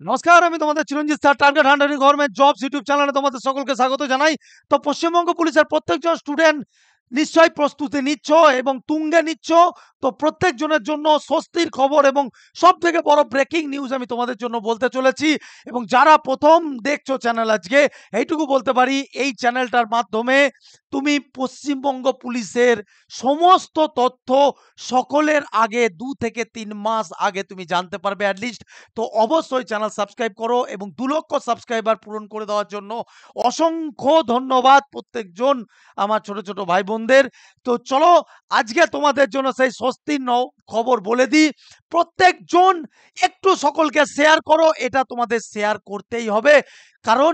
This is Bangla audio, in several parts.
নমস্কার, আমি তোমাদের Chiranjit sir. Target hunting government jobs YouTube চ্যানেলে তোমাদের সকলকে স্বাগত জানাই। তো পশ্চিমবঙ্গ পুলিশের প্রত্যেকজন স্টুডেন্ট নিশ্চয়ই প্রস্তুতি নিচ্ছ এবং তুঙ্গে নিচ্ছ। তো প্রত্যেকজনের জন্য স্বস্তির খবর এবং সব থেকে বড় ব্রেকিং নিউজ আমি তোমাদের জন্য বলতে চলেছি। এবং যারা প্রথম দেখছো চ্যানেল আজকে, এইটুকু বলতে পারি এই চ্যানেলটার মাধ্যমে তুমি পশ্চিমবঙ্গ পুলিশের সমস্ত তথ্য সকলের আগে 2 থেকে 3 মাস আগে তুমি জানতে পারবে অ্যাটলিস্ট। তো অবশ্যই চ্যানেল সাবস্ক্রাইব করো এবং 2 লক্ষ সাবস্ক্রাইবার পূরণ করে দেওয়ার জন্য অসংখ্য ধন্যবাদ প্রত্যেকজন আমার ছোট ছোট ভাই বোনদের। তো চলো আজকে তোমাদের জন্য সেই স্বস্তির খবর বলে দিই। প্রত্যেকজন একটু সকলকে শেয়ার করো, এটা তোমাদের শেয়ার করতেই হবে, কারণ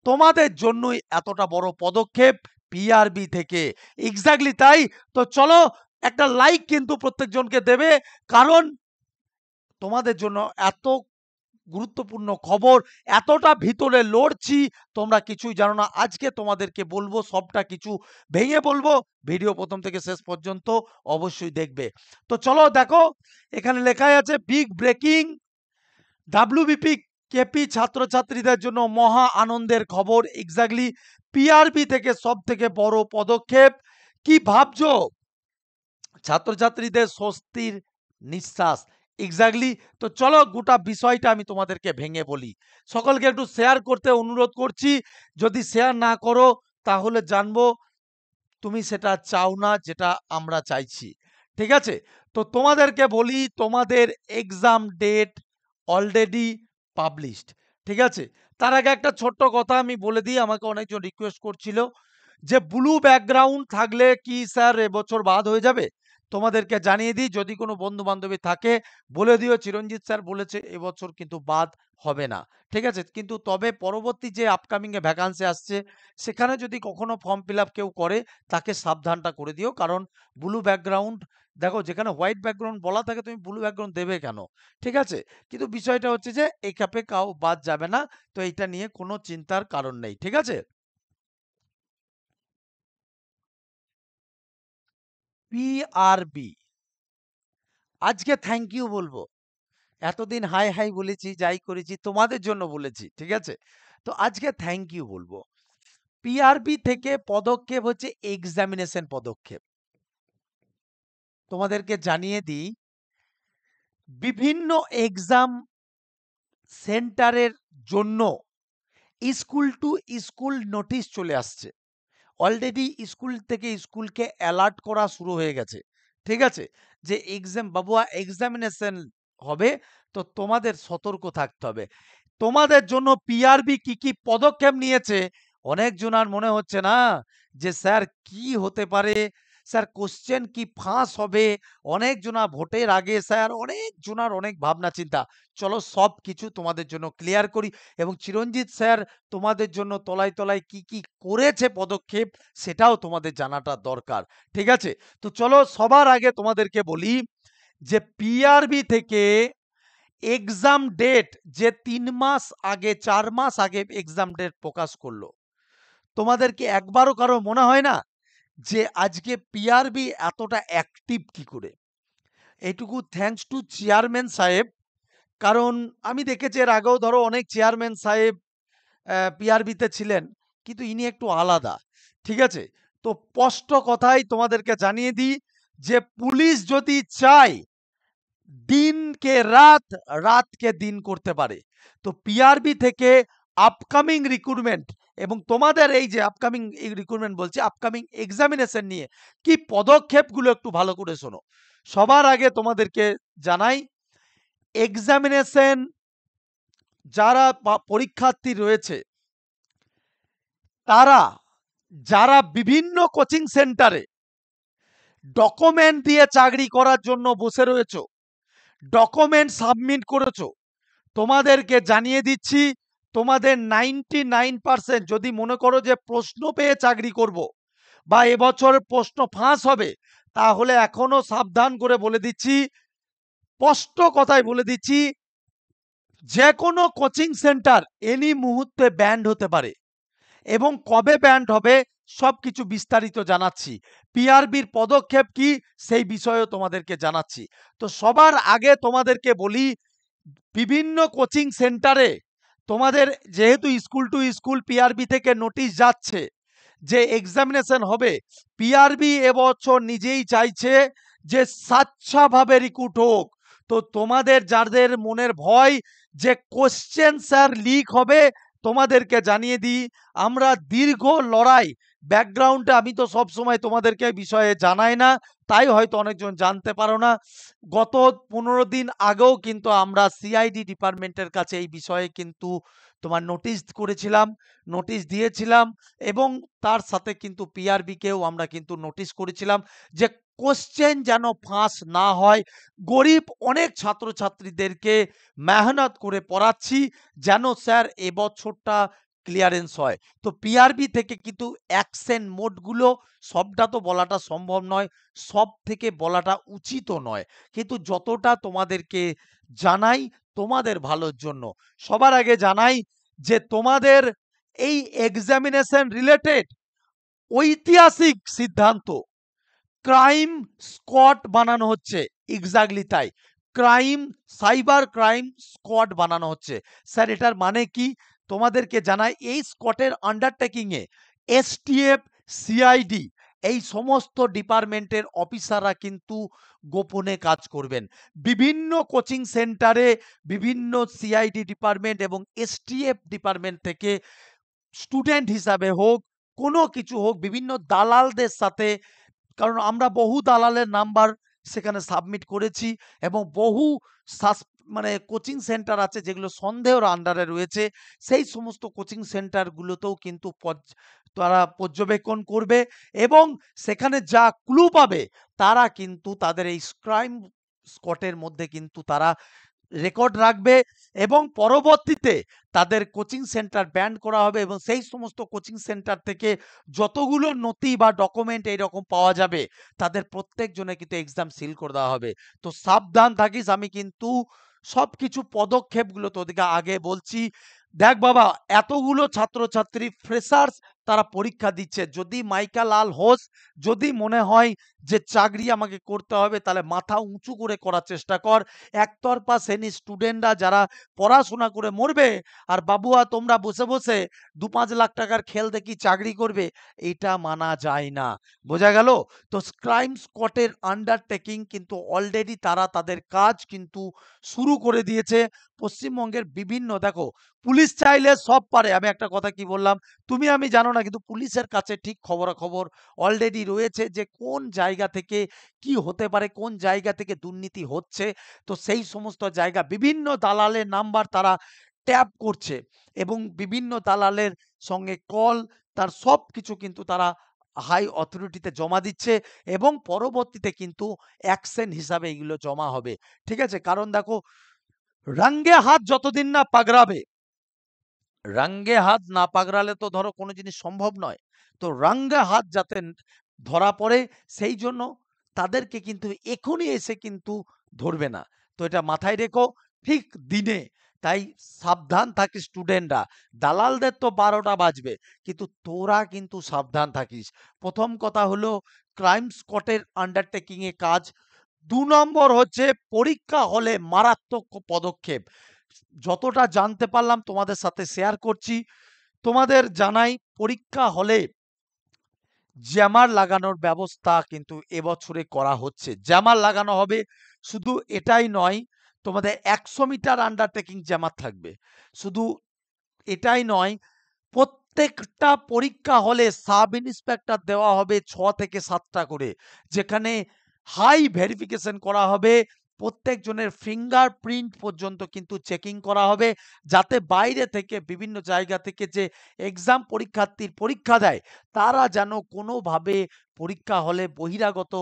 তোমাদের জন্যই এতটা বড় পদক্ষেপ পিআরবি থেকে। এক্স্যাক্টলি তাই। তো চলো একটা লাইক কিন্তু প্রত্যেকজনকে দেবে, কারণ তোমাদের জন্য এত গুরুত্বপূর্ণ খবর, এতটা ভিতরে লড়ছি, তোমরা কিছুই জানো না। আজকে তোমাদেরকে বলবো, সবটা কিছু ভেঙে বলবো। ভিডিও প্রথম থেকে শেষ পর্যন্ত অবশ্যই দেখবে। তো চলো দেখো, এখানে লেখাই আছে বিগ ব্রেকিং, ডাব্লিউবিপি কেপি ছাত্রছাত্রীদের জন্য মহা আনন্দের খবর। এক্স্যাক্টলি পিআরবি থেকে সব থেকে বড় পদক্ষেপ। কি ভাবছো? ছাত্রছাত্রীদের স্বস্তির নিঃশ্বাস। এক্স্যাক্টলি। তো চলো গোটা বিষয়টা আমি তোমাদেরকে ভেঙে বলি। সকলকে একটু শেয়ার করতে অনুরোধ করছি। যদি শেয়ার না করো তাহলে জানবো তুমি সেটা চাও না যেটা আমরা চাইছি। ঠিক আছে? তো তোমাদেরকে বলি, তোমাদের এক্সাম ডেট অলরেডি পাবলিশড। ঠিক আছে? তার আগে একটা ছোট্ট কথা আমি বলে দিই। আমাকে অনেকজন রিকোয়েস্ট করছিল যে ব্লু ব্যাকগ্রাউন্ড থাকলে কি স্যার এবছর বাদ হয়ে যাবে? তোমাদেরকে জানিয়ে দিই, যদি কোনো বন্ধু বান্ধবী থাকে বলে দিও চিরঞ্জিত স্যার বলেছে এবছর কিন্তু বাদ হবে না। ঠিক আছে? কিন্তু তবে পরবর্তী যে আপকামিং এ ভ্যাকান্সি আসছে, সেখানে যদি কখনো ফর্ম ফিল আপ কেউ করে তাকে সাবধানটা করে দিও। কারণ ব্লু ব্যাকগ্রাউন্ড, দেখো যেখানে হোয়াইট ব্যাকগ্রাউন্ড বলা থাকে তুমি ব্লু ব্যাকগ্রাউন্ড দেবে কেন? ঠিক আছে? কিন্তু বিষয়টা হচ্ছে যে এই ক্যাপে কাউ বাদ যাবে না। তো এইটা নিয়ে কোনো চিন্তার কারণ নেই। ঠিক আছে? পিআরবি আজকে থ্যাংক ইউ বলবো। এতদিন হাই হাই বলেছি, যাই করেছি তোমাদের জন্য বলেছি। ঠিক আছে? তো আজকে থ্যাংক ইউ বলবো। পিআরবি থেকে পদক্ষেপ হচ্ছে এক্সামিনেশন পদক্ষেপ। তোমাদেরকে জানিয়ে দিই, বিভিন্ন এক্সাম সেন্টারের জন্য স্কুল টু স্কুল নোটিশ চলে আসছে। অলরেডি স্কুল থেকে স্কুলকে অ্যালার্ট করা শুরু হয়ে গেছে। ঠিক আছে? যে এক্সাম বাবুয়া এক্সামিনেশন হবে, তো তোমাদের সতর্ক থাকতে হবে। তোমাদের জন্য পিআরবি কি কি পদক্ষেপ নিয়েছে, অনেক জনার মনে হচ্ছে না যে স্যার কি হতে পারে, স্যার কোশ্চেন কি ফাঁস হবে, অনেক জনা ভোটের আগে স্যার অনেক জনার অনেক ভাবনা চিন্তা। চলো সব কিছু তোমাদের জন্য ক্লিয়ার করি এবং চিরঞ্জিত স্যার তোমাদের জন্য তলায় তলায় কি কি করেছে পদক্ষেপ, সেটাও তোমাদের জানাটা দরকার। ঠিক আছে? তো চলো সবার আগে তোমাদেরকে বলি যে পিআরবি থেকে এক্সাম ডেট যে 3 মাস আগে 4 মাস আগে এক্সাম ডেট প্রকাশ করলো। তোমাদের কি একবারও কারো মনে হয় না যে আজকে পিআরবি এতটা অ্যাক্টিভ কি করে? এইটুকু থ্যাঙ্কস টু চেয়ারম্যান সাহেব। কারণ আমি দেখেছি এর আগেও ধরো অনেক চেয়ারম্যান সাহেব পিআরবিতে ছিলেন, কিন্তু ইনি একটু আলাদা। ঠিক আছে? তো স্পষ্ট কথাই তোমাদেরকে জানিয়ে দিই যে পুলিশ যদি চায় দিনকে রাত, রাতকে দিন করতে পারে। তো পিআরবি থেকে আপকামিং রিক্রুটমেন্ট এবং তোমাদের এই যে আপকামিং রিক্রুটমেন্ট বলছি, আপকামিং এক্সামিনেশন নিয়ে কি পদক্ষেপগুলো একটু ভালো করে শোনো। সবার আগে তোমাদেরকে জানাই, এক্সামিনেশন যারা পরীক্ষার্থী রয়েছে, তারা যারা বিভিন্ন কোচিং সেন্টারে ডকুমেন্ট দিয়ে চাকরি করার জন্য বসে রয়েছে, ডকুমেন্ট সাবমিট করেছো, তোমাদেরকে জানিয়ে দিচ্ছি তোমাদের 99% যদি মনে করো যে প্রশ্ন পেয়ে চাকরি করব বা এবছর প্রশ্ন ফাঁস হবে, তাহলে এখনো সাবধান করে বলে দিচ্ছি, স্পষ্ট কথায় বলে দিচ্ছি, যে কোনো কোচিং সেন্টার এনি মুহূর্তে ব্যান্ড হতে পারে এবং কবে ব্যান্ড হবে সবকিছু বিস্তারিত জানাচ্ছি। পিআরবির পদক্ষেপ কি সেই বিষয়েও তোমাদেরকে জানাচ্ছি। তো সবার আগে তোমাদেরকে বলি, বিভিন্ন কোচিং সেন্টারে তোমাদের যেহেতু স্কুল টু স্কুল পিআরবি থেকে নোটিশ যাচ্ছে যে এক্সামিনেশন হবে, পিআরবি এবছর নিজেই চাইছে যে স্বচ্ছভাবে রিক্রুট হোক। তো তোমাদের যাদের মনের ভয় যে কোশ্চেন স্যার লিক হবে, তোমাদেরকে জানিয়ে দিই আমরা দীর্ঘ লড়াই ব্যাকগ্রাউন্ডে, আমি তো সব সময় তোমাদেরকে বিষয়ে জানাই না, তাই হয়তো অনেকজন জানতে পারো না। গত 15 দিন আগেও কিন্তু আমরা সিআইডি ডিপার্টমেন্টের কাছে এই বিষয়ে কিন্তু তোমার নোটিশ করেছিলাম, নোটিশ দিয়েছিলাম, এবং তার সাথে কিন্তু পিআরবিকেও আমরা কিন্তু নোটিশ করেছিলাম যে কোশ্চেন যেন ফাঁস না হয়। গরিব অনেক ছাত্রছাত্রীদেরকে মেহনত করে পড়াচ্ছি, যেন স্যার এবছরটা ক্লিয়ারেন্স হয়। তো পিআরবি থেকে কিন্তু অ্যাকশন মোডগুলো সবটা তো বলাটা সম্ভব নয়, সব থেকে বলাটা উচিতও নয়, কিন্তু যতটা তোমাদেরকে জানাই তোমাদের ভালোর জন্য। সবার আগে জানাই যে তোমাদের এই এক্সামিনেশন রিলেটেড ঐতিহাসিক সিদ্ধান্ত, ক্রাইম স্কোয়াড বানানো হচ্ছে। এক্স্যাক্টলি তাই, ক্রাইম, সাইবার ক্রাইম স্কোয়াড বানানো হচ্ছে। স্যার এটার মানে কি তোমাদেরকে জানাই, এই স্কোয়াডের আন্ডারটেকিং এ এসটিএফ, সিআইডি, এই সমস্ত ডিপার্টমেন্টের অফিসাররা কিন্তু গোপনে কাজ করবেন। বিভিন্ন কোচিং সেন্টারে বিভিন্ন সিআইডি ডিপার্টমেন্ট এবং এসটিএফ ডিপার্টমেন্ট থেকে স্টুডেন্ট হিসাবে হোক, কোনো কিছু হোক, বিভিন্ন দালালদের সাথে, কারণ আমরা বহু দালালের নাম্বার সেখানে সাবমিট করেছি, এবং বহু মানে কোচিং সেন্টার আছে যেগুলো সন্দেহের আন্ডারে রয়েছে, সেই সমস্ত কোচিং সেন্টারগুলোতেও কিন্তু তারা পর্যবেক্ষণ করবে, এবং সেখানে যা ক্লু পাবে তারা কিন্তু তাদের এই ক্রাইম স্কোয়াডের মধ্যে কিন্তু তারা রেকর্ড রাখবে, এবং পরবর্তীতে তাদের কোচিং সেন্টার ব্যান করা হবে, এবং সেই সমস্ত কোচিং সেন্টার থেকে যতগুলো নথি বা ডকুমেন্ট এইরকম পাওয়া যাবে তাদের প্রত্যেকজনে কিন্তু এক্সাম সিল করে দেওয়া হবে। তো সাবধান থাকিস, আমি কিন্তু সবকিছু পদক্ষেপগুলো তোদেরকে আগে বলছি। দেখ বাবা, এতগুলো ছাত্রছাত্রী ফ্রেশার্স তারা পরীক্ষা দিচ্ছে, যদি মাইকা লাল হোস যদি মনে হয় যে চাকরি আমাকে করতে হবে, তাহলে মাথা উঁচু করে করার চেষ্টা কর। একতরফা শ্রেণী স্টুডেন্টরা যারা পড়াশোনা করে মরবে, আর বাবুয়া তোমরা বসে বসে 2-5 লাখ টাকার খেল দেখি চাকরি করবে, এটা মানা যায় না। বোঝা গেল? তো ক্রাইম স্কোয়াডের আন্ডারটেকিং কিন্তু অলরেডি তারা তাদের কাজ কিন্তু শুরু করে দিয়েছে। পশ্চিমবঙ্গের বিভিন্ন, দেখো পুলিশ চাইলে সব পারে, আমি একটা কথা কি বললাম তুমি আমি জানো না, কিন্তু পুলিশের কাছে ঠিক খবরাখবর অলরেডি রয়েছে যে কোন জায়গা থেকে কি হতে পারে, কোন জায়গা থেকে দুর্নীতি হচ্ছে। তো সেই সমস্ত জায়গা বিভিন্ন দালালের নাম্বার তারা ট্যাপ করছে, এবং বিভিন্ন দালালের সঙ্গে কল, তার সব কিছু কিন্তু তারা হাই অথরিটিতে জমা দিচ্ছে, এবং পরবর্তীতে কিন্তু অ্যাকশন হিসাবে এগুলো জমা হবে। ঠিক আছে? কারণ দেখো, রাঙ্গে হাত যতদিন না পাগড়াবে, রাঙ্গে হাত না পাগড়ালে তো ধরো কোনো জিনিস সম্ভব নয়। তো রাঙ্গে হাত যাতে ধরা পড়ে, সেই জন্য তাদেরকে কিন্তু এখনই এসে কিন্তু ধরবে না। তো এটা মাথায় রেখো ঠিক দিনে। তাই সাবধান থাকিস স্টুডেন্টরা। দালালদের তো 12টা বাজবে, কিন্তু তোরা কিন্তু সাবধান থাকিস। প্রথম কথা হলো ক্রাইম স্কোয়াডের আন্ডারটেকিং এ কাজ। 2 নম্বর হচ্ছে পরীক্ষা হলে মারাত্মক পদক্ষেপ। যতটা জানতে পারলাম তোমাদের সাথে শেয়ার করছি। তোমাদের জানাই, পরীক্ষা হলে জ্যামার লাগানোর ব্যবস্থা কিন্তু এবছরে করা হচ্ছে। জ্যামার লাগানো হবে, শুধু এটাই নয়, তোমাদের 100 মিটার আন্ডারটেকিং জ্যামার থাকবে। শুধু এটাই নয়, প্রত্যেকটা পরীক্ষা হলে সাব ইন্সপেক্টর দেওয়া হবে 6 থেকে 7টা করে, যেখানে হাই ভেরিফিকেশন করা হবে। প্রত্যেকজনের ফিঙ্গারপ্রিন্ট পর্যন্ত কিন্তু চেকিং করা হবে, যাতে বাইরে থেকে বিভিন্ন জায়গা থেকে যে এক্সাম পরীক্ষার্থীর পরীক্ষা দেয়, তারা যেন কোনোভাবে পরীক্ষা হলে বহিরাগত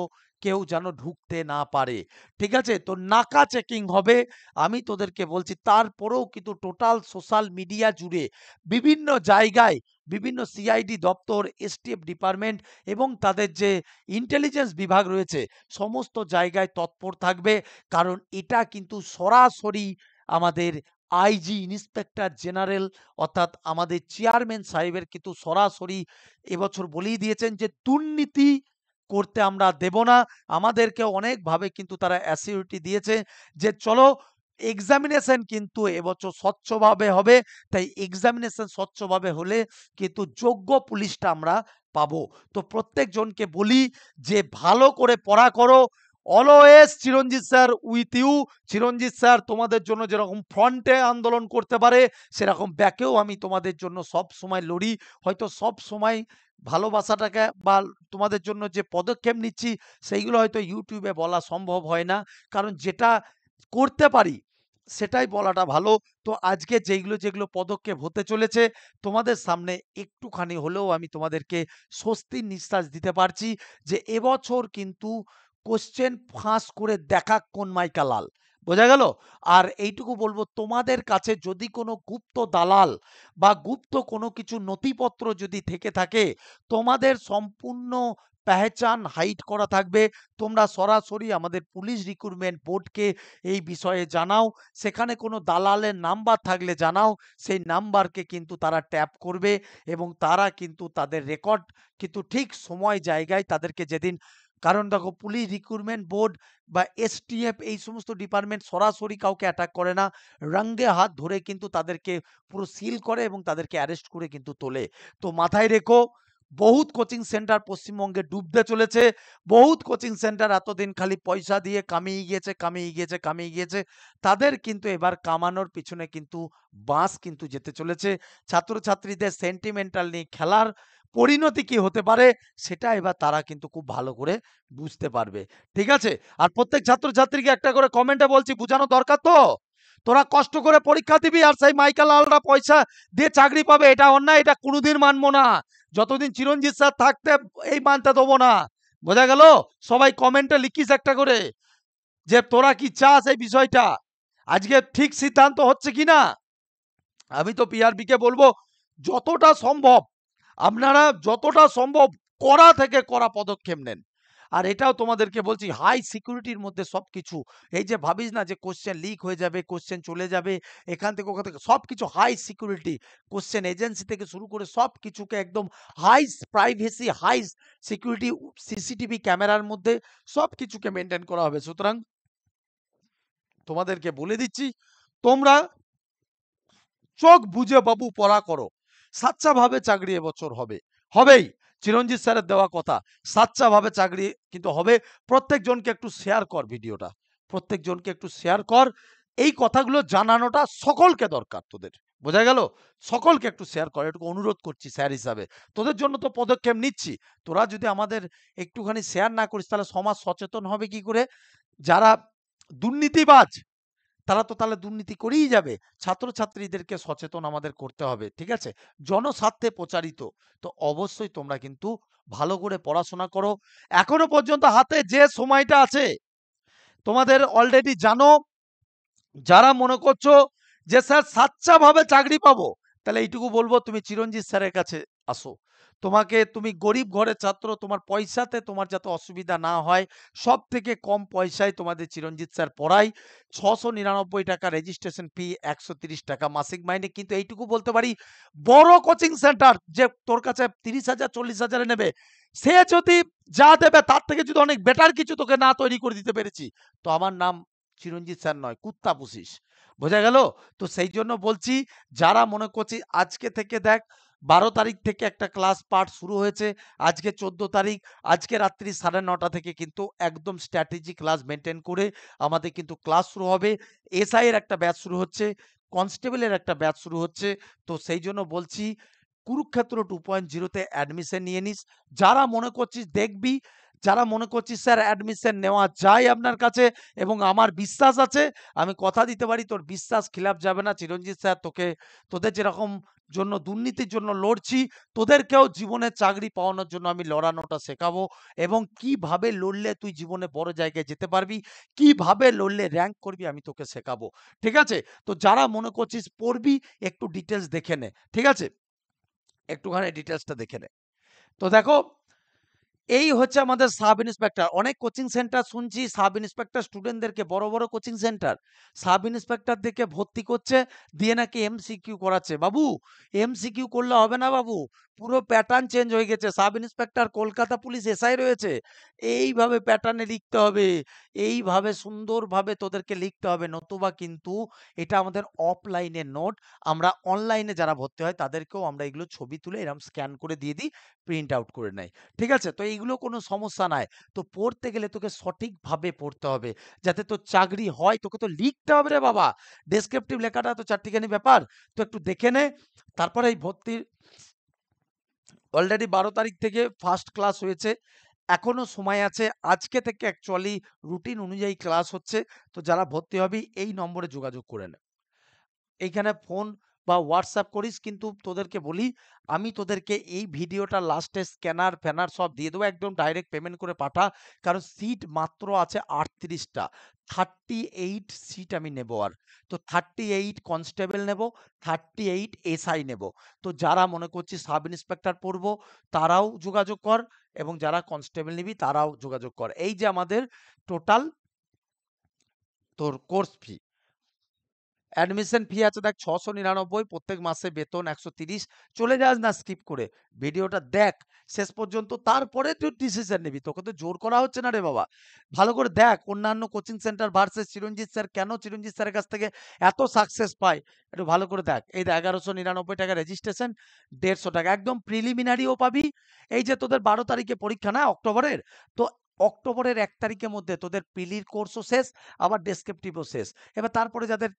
কেউ যেন ঢুকতে না পারে। ঠিক আছে? তো নাকা চেকিং হবে, আমি তোদেরকে বলছি। তারপরেও কিন্তু টোটাল সোশ্যাল মিডিয়া জুড়ে বিভিন্ন জায়গায় বিভিন্ন সিআইডি দপ্তর, এসটিএফ ডিপার্টমেন্ট এবং তাদের যে ইন্টেলিজেন্স বিভাগ রয়েছে, সমস্ত জায়গায় তৎপর থাকবে। কারণ এটা কিন্তু সরাসরি আমাদের আইজি, ইন্সপেক্টর জেনারেল, অর্থাৎ আমাদের চেয়ারম্যান সাহেবের কিন্তু সরাসরি এবছর বলেই দিয়েছেন যে দুর্নীতি করতে আমরা দেব না। আমাদেরকে অনেকভাবে কিন্তু তারা অ্যাসিউরিটি দিয়েছে যে চলো এক্সামিনেশন কিন্তু এবছর স্বচ্ছভাবে হবে। তাই এক্সামিনেশন স্বচ্ছভাবে হলে কিন্তু যোগ্য পুলিশটা আমরা পাবো। তো প্রত্যেকজনকে বলি যে ভালো করে পড়া করো। Always Chiranjit sir with you. Chiranjit sir তোমাদের জন্য যেরকম ফ্রন্টে আন্দোলন করতে পারে, সেরকম ব্যাকেও আমি তোমাদের জন্য সব সময় লড়ি। হয়তো সব সময় ভালোবাসাটাকে বা তোমাদের জন্য যে পদক্ষেপ নিচ্ছি সেইগুলো হয়তো ইউটিউবে বলা সম্ভব হয় না। কারণ যেটা করতে পারি সেটাই বলাটা ভালো। তো আজকে যেগুলো পদক্ষেপ হতে চলেছে তোমাদের সামনে একটুখানি হলেও আমি তোমাদেরকে স্বস্তির নিঃশ্বাস দিতে পারছি যে এবছর কিন্তু কোশ্চেন ফাঁস করে দেখা কোন মাইকা লাল। বোঝা গেল? আর এইটুকু বলবো, তোমাদের কাছে যদি কোনো গুপ্ত দালাল বা গুপ্ত কোনো কিছু নথিপত্র যদি থেকে থাকে, তোমাদের সম্পূর্ণ পেহচান হাইড করা থাকবে। তোমরা সরাসরি আমাদের পুলিশ রিক্রুটমেন্ট বোর্ডকে এই বিষয়ে জানাও। সেখানে কোনো দালালের নাম্বার থাকলে জানাও। সেই নাম্বারকে কিন্তু তারা ট্যাপ করবে এবং তারা কিন্তু তাদের রেকর্ড কিন্তু ঠিক সময় জায়গায় তাদেরকে যেদিন, কারণ দেখো পুলিশ রিক্রুটমেন্ট বোর্ড বা এসটিএফ এই সমস্ত ডিপার্টমেন্ট সরাসরি কাউকে অ্যাটাক করে না, রঙ্গে হাত ধরে কিন্তু তাদেরকে পুরো সিল করে এবং তাদেরকে অ্যারেস্ট করে কিন্তু তোলে। তো মাথায় রেখো, বহুত কোচিং সেন্টার পশ্চিমবঙ্গে ডুবতে চলেছে। বহুত কোচিং সেন্টার এতদিন খালি পয়সা দিয়ে কামিয়ে গিয়েছে। তাদের কিন্তু এবার কামানোর পিছনে কিন্তু বাঁশ কিন্তু যেতে চলেছে। ছাত্রছাত্রীদের সেন্টিমেন্টাল নিয়ে খেলার পরিণতি কি হতে পারে সেটা এবার তারা কিন্তু খুব ভালো করে বুঝতে পারবে। ঠিক আছে? আর প্রত্যেক ছাত্রছাত্রীকে একটা করে কমেন্টে বলছি, বুঝানো দরকার তো? তোরা কষ্ট করে পরীক্ষা দিবি আর সেই মাইকেল লালরা পয়সা দিয়ে চাকরি পাবে, এটা অন্যায়, এটা কোনোদিন মানবো না। যতদিন চিরঞ্জিত স্যার থাকতে এই মানতে দেবো না। বোঝা গেল? সবাই কমেন্টে লিখিস একটা করে যে তোরা কি চাস এই বিষয়টা। আজকে ঠিক সিদ্ধান্ত হচ্ছে কিনা। আমি তো পিআরবি কে বলবো যতটা সম্ভব আপনারা যতটা সম্ভব কড়া থেকে কড়া পদক্ষেপ নেন। আর এটাও তোমাদেরকে বলছি, হাই সিকিউরিটির মধ্যে সবকিছু। এই যে ভাবিস না যে কোশ্চেন লিক হয়ে যাবে, কোশ্চেন চলে যাবে এখান থেকে ওখান থেকে, সবকিছু হাই সিকিউরিটি। কোশ্চেন এজেন্সি থেকে শুরু করে সবকিছুকে একদম high privacy, high security, CCTV ক্যামেরার মধ্যে সবকিছুকে মেনটেন করা হবে। সুতরাং তোমাদেরকে বলে দিচ্ছি, তোমরা চোখ বুঝে বাবু পড়া করো। সাচ্চাভাবে চাকরি এবছর হবে, হবেই। চিরঞ্জিত স্যারের দেওয়া কথা, সাচ্চাভাবে চাকরি কিন্তু হবে। প্রত্যেকজনকে একটু শেয়ার কর ভিডিওটা, প্রত্যেকজনকে একটু শেয়ার কর। এই কথাগুলো জানানোটা সকলকে দরকার তোদের। বোঝা গেল? সকলকে একটু শেয়ার কর, একটু অনুরোধ করছি স্যার হিসাবে। তোদের জন্য তো পদক্ষেপ নিচ্ছি। তোরা যদি আমাদের একটুখানি শেয়ার না করিস তাহলে সমাজ সচেতন হবে কি করে? যারা দুর্নীতিবাজ তারা তো তাহলে দুর্নীতি করেই যাবে। ছাত্রছাত্রীদেরকে সচেতন আমাদের করতে হবে। ঠিক আছে? জনস্বার্থে প্রচারিত। তো অবশ্যই তোমরা কিন্তু ভালো করে পড়াশোনা করো। এখনো পর্যন্ত হাতে যে সময়টা আছে তোমাদের অলরেডি জানো, যারা মনে করছো যে স্যার সাচ্চাভাবে চাকরি পাবো, তাহলে এইটুকু বলবো তুমি চিরঞ্জিত স্যারের কাছে আসো। তুমি গরিব ঘরের ছাত্র, তোমার পয়সাতে তোমার যাতে অসুবিধা না হয়, সব থেকে কম পয়সায় তোমাদের চিরঞ্জিত স্যার পড়ায়। 699 টাকা রেজিস্ট্রেশন ফি, 130 টাকা মাসিক মাইনে। কিন্তু এইটুকু বলতে পারি, বড় কোচিং সেন্টার যে তোর কাছে 30,000 40,000 নেবে, সে যদি যা দেবে তার থেকে যদি অনেক বেটার কিছু তোকে না তৈরি করে দিতে পেরেছি, তো আমার নাম চিরঞ্জিত স্যার নয়, কুত্তা পুষিস। বোঝা গেল? তো সেই জন্য বলছি, যারা মনে করছি আজকে থেকে দেখ, 12 তারিখ থেকে একটা ক্লাস পার্ট শুরু হয়েছে, আজকে 14 তারিখ, আজকে রাত্রি 9:30 থেকে কিন্তু একদম স্ট্র্যাটেজি ক্লাস মেনটেন করে আমাদের কিন্তু ক্লাস শুরু হবে। এসআই এর একটা ব্যাচ শুরু হচ্ছে, কনস্টেবলের একটা ব্যাচ শুরু হচ্ছে। তো সেই জন্য বলছি, কুরুক্ষেত্র 2.0 তে অ্যাডমিশন নিয়ে নিস। যারা মনে করছিস দেখবি, যারা মনে করছিস স্যার অ্যাডমিশন নেওয়া যায় আপনার কাছে এবং আমার বিশ্বাস আছে, আমি কথা দিতে পারি তোর বিশ্বাস খিলাফ যাবে না। চিরঞ্জিত স্যার তোদের যেরকম জন্য দুর্নীতির জন্য লড়ছি, তোদেরকেও জীবনে চাকরি পাওয়ানোর জন্য আমি লড়ানোটা শেখাবো এবং কিভাবে লড়লে তুই জীবনে বড় জায়গায় যেতে পারবি, কিভাবে লড়লে র‍্যাংক করবি আমি তোকে শেখাবো। ঠিক আছে? তো যারা মনে করছিস পড়বি, একটু ডিটেইলস দেখে নে। ঠিক আছে? একটুখানি ডিটেইলসটা দেখে নে। তো দেখো, এই হচ্ছে আমাদের সাব ইন্সপেক্টর। অনেক কোচিং সেন্টার শুনছি সাব ইন্সপেক্টর স্টুডেন্টদেরকে, বড় বড় কোচিং সেন্টার সাব ইন্সপেক্টরদেরকে ভর্তি করছে, দিয়ে নাকি এমসিকিউ করাচ্ছে। বাবু এমসিকিউ করলে হবে না বাবু, পুরো প্যাটার্ন চেঞ্জ হয়ে গেছে। Sub inspector Kolkata police SI রয়েছে, এইভাবে প্যাটার্নে লিখতে হবে, এইভাবে সুন্দরভাবে তোদেরকে লিখতে হবে, নতুবা কিন্তু এটা আমাদের অফলাইনের নোট। আমরা অনলাইনে যারা ভর্তি হয় তাদেরকেও আমরা এগুলো ছবি তুলে এরকম স্ক্যান করে দিয়ে দিই, প্রিন্ট আউট করে নেয়। ঠিক আছে? তো এইগুলো কোনো সমস্যা নাই। তো পড়তে গেলে তোকে সঠিকভাবে পড়তে হবে। যাতে তোর চাকরি হয়, তোকে তো লিখতে হবে রে বাবা। ডেসক্রিপটিভ লেখাটা তো চারটিখানি ব্যাপার। তো একটু দেখে নে। তারপরে এই ভর্তির অলরেডি ১২ তারিখ থেকে ফার্স্ট ক্লাস হয়েছে। এখনো সময় আছে। আজকে থেকে অ্যাকচুয়ালি রুটিন অনুযায়ী ক্লাস হচ্ছে। তো যারা ভর্তি হবি এই নম্বরে যোগাযোগ করে নে। এইখানে ফোন বা হোয়াটসঅ্যাপ করিস, কিন্তু তোদেরকে বলি আমি তোদেরকে এই ভিডিওটা লাস্টে স্ক্যানার ফ্যানার সব দিয়ে দেবো, একদম ডাইরেক্ট পেমেন্ট করে পাঠা। কারণ সিট মাত্র আছে ৩৮টা, 38 সিট আমি নেব। আর তো 38 কনস্টেবল নেব, 38 এসআই নেব। তো যারা মনে করছিস সাব ইন্সপেক্টর পড়বো তারাও যোগাযোগ কর, এবং যারা কনস্টেবল নিবি তারাও যোগাযোগ কর। এই যে আমাদের টোটাল তোর কোর্স ফি, অ্যাডমিশন ফি আছে দেখ ৬৯৯, প্রত্যেক মাসে বেতন ১৩০। চলে যাস না স্কিপ করে, ভিডিওটা দেখ শেষ পর্যন্ত, তারপরে তুই ডিসিশন নিবি। তোকে তো জোর করা হচ্ছে না রে বাবা। ভালো করে দেখ অন্যান্য কোচিং সেন্টার ভার্সেস চিরঞ্জিত স্যার, কেন চিরঞ্জিত স্যারের কাছ থেকে এত সাকসেস পায় একটু ভালো করে দেখ। এই ১১৯৯ টাকা রেজিস্ট্রেশন, ১৫০ টাকা একদম প্রিলিমিনারিও পাবি। এই যে তোদের ১২ তারিখে পরীক্ষা না অক্টোবরের, তো অক্টোবরের ১ তারিখের মধ্যে তোদের প্রিলির কোর্সও শেষ, আবার ডেসক্রিপটিভও শেষ। এবার তারপরে যাদের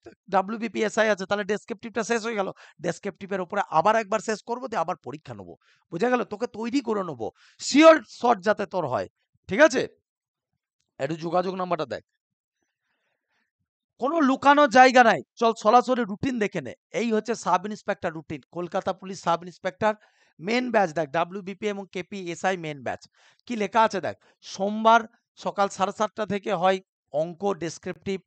WBPSI আছে তাহলে ডেসক্রিপটিভটা শেষ হয়ে গেল, ডেসক্রিপটিভের উপরে আবার একবার শেষ করবো, দিয়ে আবার পরীক্ষা নেবো। বুঝা গেল? তোকে তৈরি করে নেবো শিওর শট যাতে তোর হয়। ঠিক আছে? একটু যোগাযোগ নাম্বারটা দেখ। কোনো লুকানোর জায়গা নাই, চল সরাসরি রুটিন দেখে নে। এই হচ্ছে sub inspector routine, Kolkata police sub inspector main batch. দেখ WBP এবং KPSI মেন ব্যাচ কি লেখা আছে দেখ। সোমবার সকাল 7:30 থেকে হয় অঙ্ক ডেসক্রিপটিভ,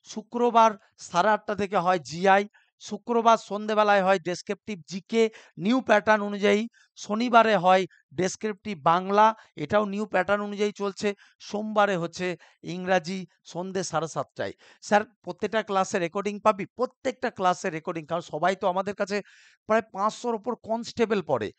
শুক্রবার 8:30 থেকে হয় জিআই, শুক্রবার সন্ধেবেলায় হয় ডেসক্রিপটিভ জিকে নিউ প্যাটার্ন অনুযায়ী, শনিবারে হয় ডেসক্রিপটিভ বাংলা, এটাও নিউ প্যাটার্ন অনুযায়ী চলছে, সোমবারে হচ্ছে ইংরাজি সন্ধে 7:30টায়। স্যার প্রত্যেকটা ক্লাসে রেকর্ডিং পাবি? প্রত্যেকটা ক্লাসে রেকর্ডিং, কারণ সবাই তো আমাদের কাছে প্রায় ৫০০-র ওপর কনস্টেবল পড়ে।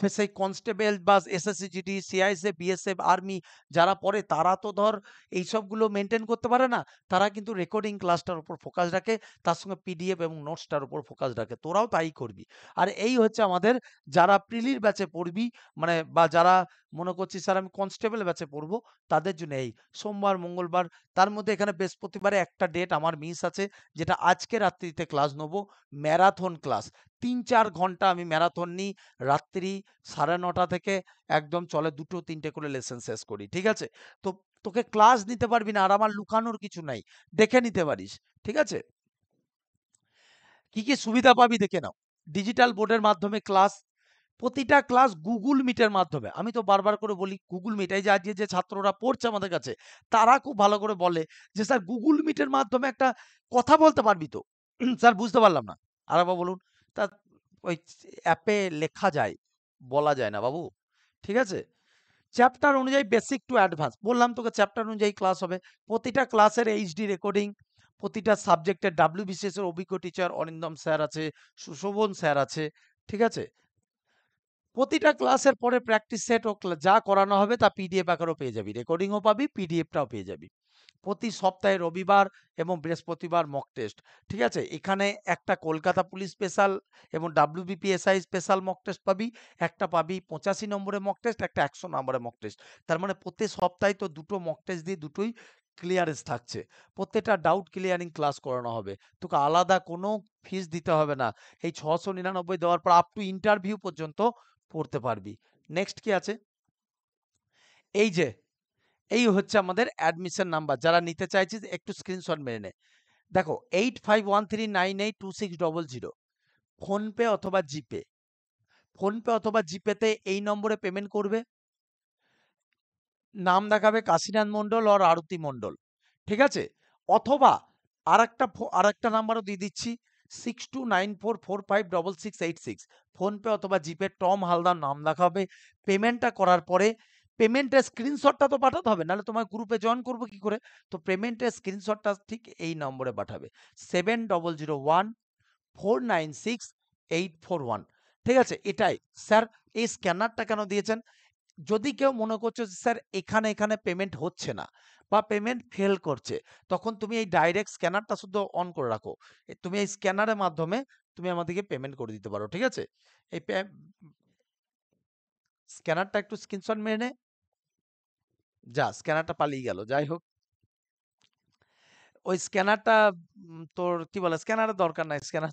তো সেই কনস্টেবল বা SSC GD, CISF, BSF, army যারা পড়ে তারা তো ধর এইসবগুলো মেনটেন করতে পারে না। তারা কিন্তু রেকর্ডিং ক্লাসটার উপর ফোকাস রাখে, তার সঙ্গে PDF এবং নোটসটার উপর ফোকাস রাখে। তোরাও তাই করবি। আর এই হচ্ছে আমাদের যারা প্রিলির ব্যাচে পড়বি, মানে বা যারা মনে করছিস স্যার আমি কনস্টেবল ব্যাচে পড়বো, তাদের জন্য এই সোমবার, মঙ্গলবার, তার মধ্যে এখানে বৃহস্পতিবারে একটা ডেট আমার মিস আছে, যেটা আজকে রাত্রিতে ক্লাস নেবো, ম্যারাথন ক্লাস। ৩-৪ ঘন্টা আমি ম্যারাথন নিই, রাত্রি ৯:৩০ থেকে একদম চলে ২টো-৩টে করে লেসন শেষ করি। ঠিক আছে? তো তোকে ক্লাস নিতে পারবি না, আর আমার লুকানোর কিছু নাই, দেখে নিতে পারিস। ঠিক আছে? কি কি সুবিধা পাবি দেখে নাও। ডিজিটাল বোর্ডের মাধ্যমে ক্লাস, প্রতিটা ক্লাস গুগল মিটের মাধ্যমে। আমি তো বারবার করে বলি গুগল মিট, এই যে আজকে যে ছাত্ররা পড়ছে আমাদের কাছে তারা খুব ভালো করে বলে যে স্যার গুগল মিটের মাধ্যমে একটা কথা বলতে পারবি তো? স্যার বুঝতে পারলাম না, আরেকবার বলুন। তা ওই অ্যাপে লেখা যায়, বলা যায় না বাবু। ঠিক আছে? চ্যাপ্টার অনুযায়ী বেসিক টু অ্যাডভান্স বললাম তোকে, চ্যাপ্টার অনুযায়ী ক্লাস হবে। প্রতিটা ক্লাসের HD রেকর্ডিং, প্রতিটা সাবজেক্টের WBCS এর অভিজ্ঞ টিচার অরিন্দম স্যার আছে, সুশোভন স্যার আছে। ঠিক আছে? প্রতিটা ক্লাসের পরে প্র্যাকটিস সেট ও যা করানো হবে তা PDF আকারেও পেয়ে যাবি, রেকর্ডিংও পাবি, PDFটাও পেয়ে যাবি। প্রতি সপ্তাহে রবিবার এবং বৃহস্পতিবার মক টেস্ট। ঠিক আছে? এখানে একটা কলকাতা পুলিশ স্পেশাল এবং WBPSI স্পেশাল মক টেস্ট পাবি, একটা পাবি 85 নম্বরের মক টেস্ট, একটা 100 নম্বরের মক টেস্ট। তার মানে প্রতি সপ্তাহে তো দুটো মক টেস্ট দিয়ে দুটোই ক্লিয়ারেন্স থাকছে। প্রত্যেকটা ডাউট ক্লিয়ারিং ক্লাস করানো হবে। তোকে আলাদা কোনো ফিস দিতে হবে না। এই ৬৯৯ দেওয়ার পর আপ টু ইন্টারভিউ পর্যন্ত পড়তে পারবি। নেক্সট কি আছে? এই যে এই হচ্ছে আমাদের অ্যাডমিশন নাম্বার, যারা নিতে চাইছিস একটু স্ক্রিনশট মেরে নে। দেখো 8513982600, ফোনপে অথবা জিপে। ফোনপে অথবা জিপেতে এই নম্বরে পেমেন্ট করবে, নাম দেখাবে কাশীনাথ মণ্ডল আর আরতি মণ্ডল। ঠিক আছে? অথবা আরেকটা নাম্বারও দিয়ে দিচ্ছি, 6294456686। ফোনপে অথবা জিপে টম হালদার নাম লেখা হবে। পেমেন্টটা করার পরে পেমেন্টের স্ক্রিনশটটা তো পাঠাতে হবে, নাহলে তোমার গ্রুপে জয়েন করবো কি করে? তো পেমেন্টের স্ক্রিনশটটা ঠিক এই নম্বরে পাঠাবে 7001496841। ঠিক আছে, এটাই স্যার। এই স্ক্যানারটা কেন দিয়েছেন? যদি কেউ মনে করছো যে স্যার এখানে এখানে পেমেন্ট হচ্ছে না বা পেমেন্ট ফেল করছে, তখন তুমি এই ডাইরেক্ট স্ক্যানারটা শুধু অন করে রাখো। তুমি এই স্ক্যানারের মাধ্যমে তুমি আমাদেরকে পেমেন্ট করে দিতে পারো। ঠিক আছে, এই স্ক্যানারটা একটু স্ক্রিনশট মেরে নে। যা, স্ক্যানারটা পালিয়ে গেল। যাই হোক, ওই স্ক্যানারটা তোর কি বলে, স্ক্যানারের দরকার নাই, স্ক্যানার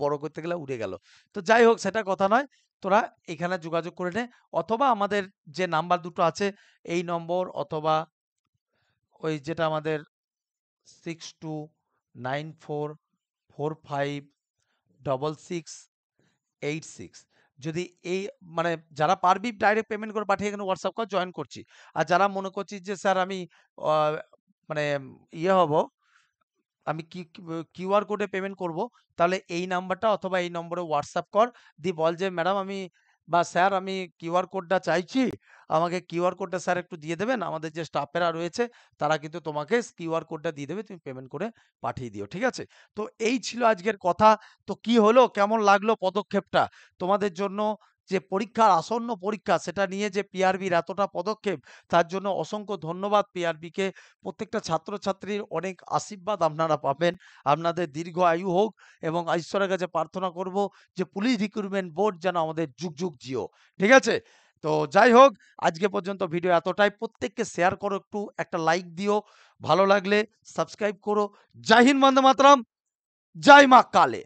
বড় করতে গেলে উড়ে গেল। তো যাই হোক, সেটা কথা নয়, তোরা এখানে যোগাযোগ করে নে, অথবা আমাদের যে নাম্বার দুটো আছে এই নম্বর, অথবা ওই যেটা আমাদের 6294456686, যদি এই মানে যারা পারবি ডাইরেক্ট পেমেন্ট করে পাঠিয়ে এখানে হোয়াটসঅ্যাপ কল জয়েন করছি। আর যারা মনে করছিস যে স্যার আমি মানে ইয়ে হব, আমি কিউআর কোডে পেমেন্ট করব, তাহলে এই নাম্বারটা অথবা এই নম্বরে হোয়াটসঅ্যাপ কর, দিয়ে বল যে ম্যাডাম আমি বা স্যার আমি কিউআর কোডটা চাইছি, আমাকে কিউআর কোডটা স্যার একটু দিয়ে দেবেন, আমাদের যে স্টাফেরা রয়েছে তারা কিন্তু তোমাকে কিউআর কোডটা দিয়ে দেবে, তুমি পেমেন্ট করে পাঠিয়ে দিও। ঠিক আছে, তো এই ছিল আজকের কথা। তো কি হলো, কেমন লাগলো পদক্ষেপটা তোমাদের জন্য? যে পরীক্ষার আসন্ন পরীক্ষা, সেটা নিয়ে যে পিআরবির এতটা পদক্ষেপ, তার জন্য অসংখ্য ধন্যবাদ পিআরবিকে। প্রত্যেকটা ছাত্রছাত্রীর অনেক আশীর্বাদ আপনারা পাবেন, আপনাদের দীর্ঘ আয়ু হোক, এবং ঈশ্বরের কাছে প্রার্থনা করব যে পুলিশ রিক্রুটমেন্ট বোর্ড যেন আমাদের যুগ যুগ জিও। ঠিক আছে, তো যাই হোক, আজকে পর্যন্ত ভিডিও এতটাই। প্রত্যেককে শেয়ার করো, একটু একটা লাইক দিও, ভালো লাগলে সাবস্ক্রাইব করো। জয় হিন্দ, বন্দে মাতরম, জয় মা কালে।